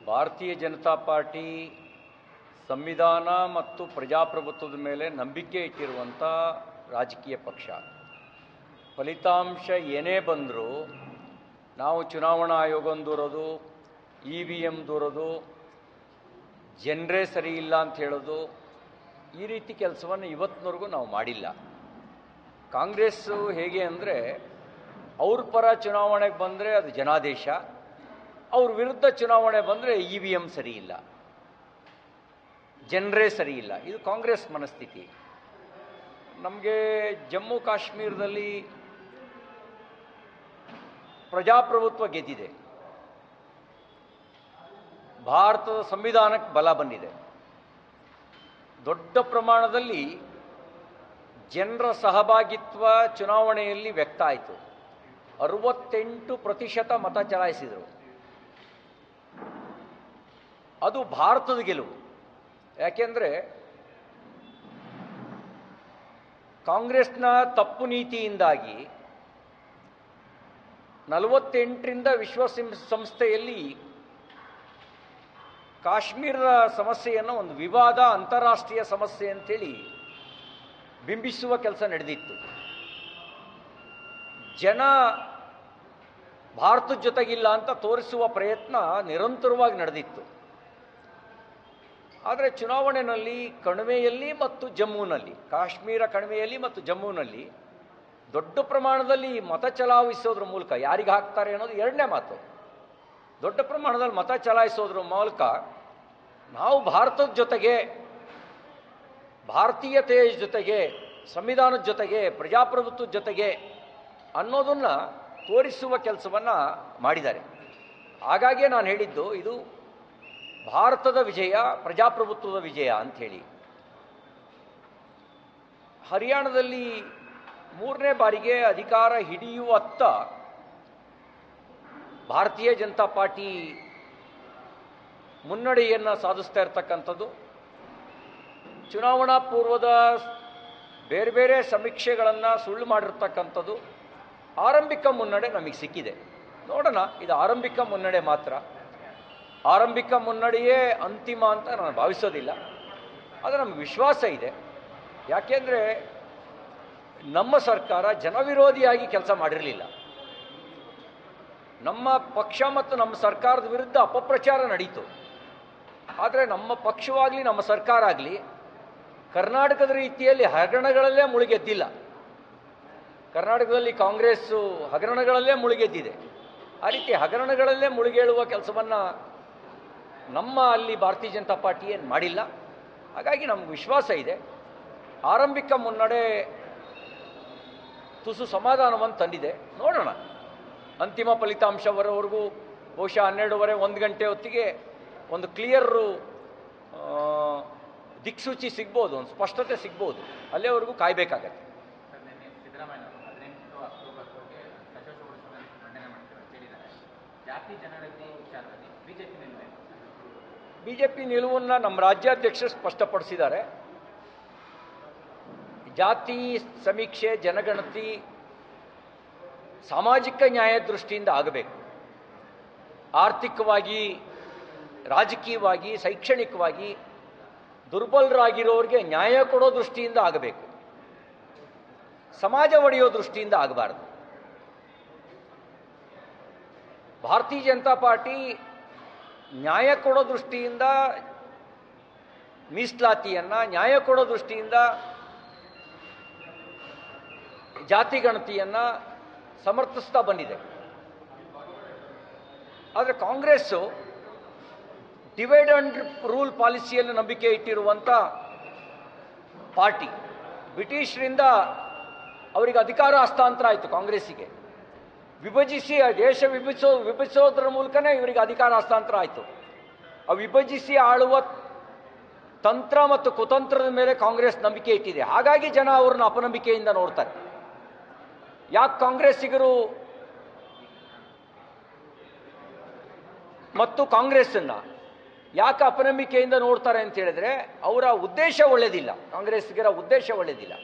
ಭಾರತೀಯ ಜನತಾ ಪಾರ್ಟಿ ಸಂವಿಧಾನ ಮತ್ತು ಪ್ರಜಾಪ್ರಭುತ್ವದ ಮೇಲೆ ನಂಬಿಕೆ ಇಟ್ಟಿರುವಂಥ ರಾಜಕೀಯ ಪಕ್ಷ. ಫಲಿತಾಂಶ ಏನೇ ಬಂದರೂ ನಾವು ಚುನಾವಣಾ ಆಯೋಗವನ್ನು ದೂರೋದು, EVM ದೂರೋದು, ಜನರೇ ಸರಿ ಇಲ್ಲ ಅಂತ ಹೇಳೋದು, ಈ ರೀತಿ ಕೆಲಸವನ್ನು ಇವತ್ತಿನವರೆಗೂ ನಾವು ಮಾಡಿಲ್ಲ. ಕಾಂಗ್ರೆಸ್ಸು ಹೇಗೆ ಅಂದರೆ ಅವ್ರ ಪರ ಚುನಾವಣೆಗೆ ಬಂದರೆ ಅದು ಜನಾದೇಶ, ಅವ್ರ ವಿರುದ್ಧ ಚುನಾವಣೆ ಬಂದರೆ EVM ಸರಿ ಇಲ್ಲ, ಜನರೇ ಸರಿ ಇಲ್ಲ. ಇದು ಕಾಂಗ್ರೆಸ್ ಮನಸ್ಥಿತಿ. ನಮಗೆ ಜಮ್ಮು ಕಾಶ್ಮೀರದಲ್ಲಿ ಪ್ರಜಾಪ್ರಭುತ್ವ ಗೆದ್ದಿದೆ, ಭಾರತದ ಸಂವಿಧಾನಕ್ಕೆ ಬಲ ಬಂದಿದೆ, ದೊಡ್ಡ ಪ್ರಮಾಣದಲ್ಲಿ ಜನರ ಸಹಭಾಗಿತ್ವ ಚುನಾವಣೆಯಲ್ಲಿ ವ್ಯಕ್ತ ಆಯಿತು. 68% ಮತ ಚಲಾಯಿಸಿದರು. ಅದು ಭಾರತದ ಗೆಲುವು. ಯಾಕೆಂದರೆ ಕಾಂಗ್ರೆಸ್ನ ತಪ್ಪು ನೀತಿಯಿಂದಾಗಿ 48ರಿಂದ ವಿಶ್ವಸಂಸ್ಥೆಯಲ್ಲಿ ಕಾಶ್ಮೀರದ ಸಮಸ್ಯೆಯನ್ನು ಒಂದು ವಿವಾದ, ಅಂತಾರಾಷ್ಟ್ರೀಯ ಸಮಸ್ಯೆ ಅಂತೇಳಿ ಬಿಂಬಿಸುವ ಕೆಲಸ ನಡೆದಿತ್ತು. ಜನ ಭಾರತದ ಜೊತೆಗಿಲ್ಲ ಅಂತ ತೋರಿಸುವ ಪ್ರಯತ್ನ ನಿರಂತರವಾಗಿ ನಡೆದಿತ್ತು. ಆದರೆ ಚುನಾವಣೆಯಲ್ಲಿ ಕಣಿವೆಯಲ್ಲಿ ಮತ್ತು ಜಮ್ಮುನಲ್ಲಿ, ಕಾಶ್ಮೀರ ಕಣಿವೆಯಲ್ಲಿ ಮತ್ತು ಜಮ್ಮುನಲ್ಲಿ ದೊಡ್ಡ ಪ್ರಮಾಣದಲ್ಲಿ ಮತ ಚಲಾಯಿಸೋದ್ರ ಮೂಲಕ ಯಾರಿಗೆ ಹಾಕ್ತಾರೆ ಅನ್ನೋದು ಎರಡನೇ ಮಾತು. ದೊಡ್ಡ ಪ್ರಮಾಣದಲ್ಲಿ ಮತ ಚಲಾಯಿಸೋದ್ರ ಮೂಲಕ ನಾವು ಭಾರತದ ಜೊತೆಗೆ, ಭಾರತೀಯತೆಯ ಜೊತೆಗೆ, ಸಂವಿಧಾನದ ಜೊತೆಗೆ, ಪ್ರಜಾಪ್ರಭುತ್ವದ ಜೊತೆಗೆ ಅನ್ನೋದನ್ನು ತೋರಿಸುವ ಕೆಲಸವನ್ನು ಮಾಡಿದ್ದಾರೆ. ಹಾಗಾಗಿಯೇ ನಾನು ಹೇಳಿದ್ದು ಇದು ಭಾರತದ ವಿಜಯ, ಪ್ರಜಾಪ್ರಭುತ್ವದ ವಿಜಯ ಅಂಥೇಳಿ. ಹರಿಯಾಣದಲ್ಲಿ 3ನೇ ಬಾರಿಗೆ ಅಧಿಕಾರ ಹಿಡಿಯುವತ್ತ ಭಾರತೀಯ ಜನತಾ ಪಾರ್ಟಿ ಮುನ್ನಡೆಯನ್ನು ಸಾಧಿಸ್ತಾ ಇರ್ತಕ್ಕಂಥದ್ದು. ಚುನಾವಣಾ ಪೂರ್ವದ ಬೇರೆ ಬೇರೆ ಸಮೀಕ್ಷೆಗಳನ್ನು ಸುಳ್ಳು ಮಾಡಿರ್ತಕ್ಕಂಥದ್ದು. ಆರಂಭಿಕ ಮುನ್ನಡೆ ನಮಗೆ ಸಿಕ್ಕಿದೆ. ನೋಡೋಣ, ಇದು ಆರಂಭಿಕ ಮುನ್ನಡೆ ಮಾತ್ರ. ಆರಂಭಿಕ ಮುನ್ನಡೆಯೇ ಅಂತಿಮ ಅಂತ ನಾನು ಭಾವಿಸೋದಿಲ್ಲ. ಆದರೆ ನಮಗೆ ವಿಶ್ವಾಸ ಇದೆ. ಯಾಕೆಂದರೆ ನಮ್ಮ ಸರ್ಕಾರ ಜನವಿರೋಧಿಯಾಗಿ ಕೆಲಸ ಮಾಡಿರಲಿಲ್ಲ. ನಮ್ಮ ಪಕ್ಷ ಮತ್ತು ನಮ್ಮ ಸರ್ಕಾರದ ವಿರುದ್ಧ ಅಪಪ್ರಚಾರ ನಡೀತು. ಆದರೆ ನಮ್ಮ ಪಕ್ಷವಾಗಲಿ ನಮ್ಮ ಸರ್ಕಾರ ಆಗಲಿ ಕರ್ನಾಟಕದ ರೀತಿಯಲ್ಲಿ ಹಗರಣಗಳಲ್ಲೇ ಮುಳುಗೆದ್ದಿಲ್ಲ. ಕರ್ನಾಟಕದಲ್ಲಿ ಕಾಂಗ್ರೆಸ್ಸು ಹಗರಣಗಳಲ್ಲೇ ಮುಳುಗೆದ್ದಿದೆ. ಆ ರೀತಿ ಹಗರಣಗಳಲ್ಲೇ ಮುಳುಗೇಳುವ ಕೆಲಸವನ್ನು ನಮ್ಮ ಅಲ್ಲಿ ಭಾರತೀಯ ಜನತಾ ಪಾರ್ಟಿ ಏನು ಮಾಡಿಲ್ಲ. ಹಾಗಾಗಿ ನಮ್ಗೆ ವಿಶ್ವಾಸ ಇದೆ. ಆರಂಭಿಕ ಮುನ್ನಡೆ ತುಸು ಸಮಾಧಾನವನ್ನು ತಂದಿದೆ. ನೋಡೋಣ, ಅಂತಿಮ ಫಲಿತಾಂಶ ಬರೋವರೆಗೂ ಬಹುಶಃ 12:30 1 ಗಂಟೆ ಹೊತ್ತಿಗೆ ಒಂದು ಕ್ಲಿಯರು ದಿಕ್ಸೂಚಿ ಸಿಗ್ಬೋದು, ಒಂದು ಸ್ಪಷ್ಟತೆ ಸಿಗ್ಬೋದು. ಅಲ್ಲಿವರೆಗೂ ಕಾಯಬೇಕಾಗತ್ತೆ. ಬಿಜೆಪಿ ನಿಲುವನ್ನು ನಮ್ಮ ರಾಜ್ಯಾಧ್ಯಕ್ಷರು ಸ್ಪಷ್ಟಪಡಿಸಿದ್ದಾರೆ. ಜಾತಿ ಸಮೀಕ್ಷೆ, ಜನಗಣತಿ ಸಾಮಾಜಿಕ ನ್ಯಾಯ ದೃಷ್ಟಿಯಿಂದ ಆಗಬೇಕು. ಆರ್ಥಿಕವಾಗಿ, ರಾಜಕೀಯವಾಗಿ, ಶೈಕ್ಷಣಿಕವಾಗಿ ದುರ್ಬಲರಾಗಿರೋರಿಗೆ ನ್ಯಾಯ ಕೊಡೋ ದೃಷ್ಟಿಯಿಂದ ಆಗಬೇಕು. ಸಮಾಜ ಒಡೆಯೋ ದೃಷ್ಟಿಯಿಂದ ಆಗಬಾರ್ದು. ಭಾರತೀಯ ಜನತಾ ಪಾರ್ಟಿ ನ್ಯಾಯ ಕೊಡೋ ದೃಷ್ಟಿಯಿಂದ ಮೀಸಲಾತಿಯನ್ನು, ನ್ಯಾಯ ಕೊಡೋ ದೃಷ್ಟಿಯಿಂದ ಜಾತಿ ಗಣತಿಯನ್ನು ಸಮರ್ಥಿಸ್ತಾ ಬಂದಿದೆ. ಆದರೆ ಕಾಂಗ್ರೆಸ್ಸು ಡಿವೈಡ್ ಅಂಡ್ ರೂಲ್ ಪಾಲಿಸಿಯಲ್ಲಿ ನಂಬಿಕೆ ಇಟ್ಟಿರುವಂಥ ಪಾರ್ಟಿ. ಬ್ರಿಟಿಷರಿಂದ ಅವರಿಗೆ ಅಧಿಕಾರ ಹಸ್ತಾಂತರ ಆಯಿತು ಕಾಂಗ್ರೆಸ್ಸಿಗೆ. ವಿಭಜಿಸಿ ದೇಶ ವಿಭಜಿಸೋದ್ರ ಮೂಲಕನೇ ಇವರಿಗೆ ಅಧಿಕಾರ ಹಸ್ತಾಂತರ ಆಯಿತು. ಆ ವಿಭಜಿಸಿ ಆಳುವ ತಂತ್ರ ಮತ್ತು ಕುತಂತ್ರದ ಮೇಲೆ ಕಾಂಗ್ರೆಸ್ ನಂಬಿಕೆ ಇಟ್ಟಿದೆ. ಹಾಗಾಗಿ ಜನ ಅವ್ರನ್ನ ಅಪನಂಬಿಕೆಯಿಂದ ನೋಡ್ತಾರೆ. ಯಾಕೆ ಕಾಂಗ್ರೆಸ್ಸಿಗರು ಮತ್ತು ಕಾಂಗ್ರೆಸ್ಸನ್ನು ಯಾಕೆ ಅಪನಂಬಿಕೆಯಿಂದ ನೋಡ್ತಾರೆ ಅಂತ ಹೇಳಿದ್ರೆ, ಅವರ ಉದ್ದೇಶ ಒಳ್ಳೆಯದಿಲ್ಲ. ಕಾಂಗ್ರೆಸ್ಸಿಗರ ಉದ್ದೇಶ ಒಳ್ಳೆಯದಿಲ್ಲ.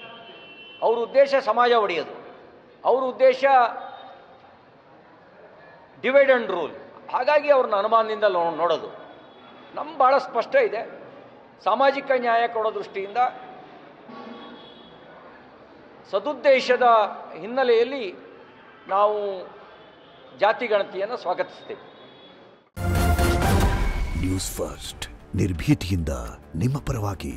ಅವ್ರ ಉದ್ದೇಶ ಸಮಾಜ ಒಡೆಯೋದು, ಅವ್ರ ಉದ್ದೇಶ ಡಿವೈಡ್ ಅಂಡ್ ರೂಲ್. ಹಾಗಾಗಿ ಅವ್ರನ್ನ ಅನುಮಾನದಿಂದ ನೋಡೋದು. ನಮ್ಮ ಭಾಳ ಸ್ಪಷ್ಟ ಇದೆ. ಸಾಮಾಜಿಕ ನ್ಯಾಯ ಕೊಡೋ ದೃಷ್ಟಿಯಿಂದ ಸದುದ್ದೇಶದ ಹಿನ್ನೆಲೆಯಲ್ಲಿ ನಾವು ಜಾತಿ ಗಣತಿಯನ್ನು ಸ್ವಾಗತಿಸ್ತೇವೆ. ನ್ಯೂಸ್ ಫಸ್ಟ್ ನಿರ್ಭೀತಿಯಿಂದ ನಿಮ್ಮ ಪರವಾಗಿ.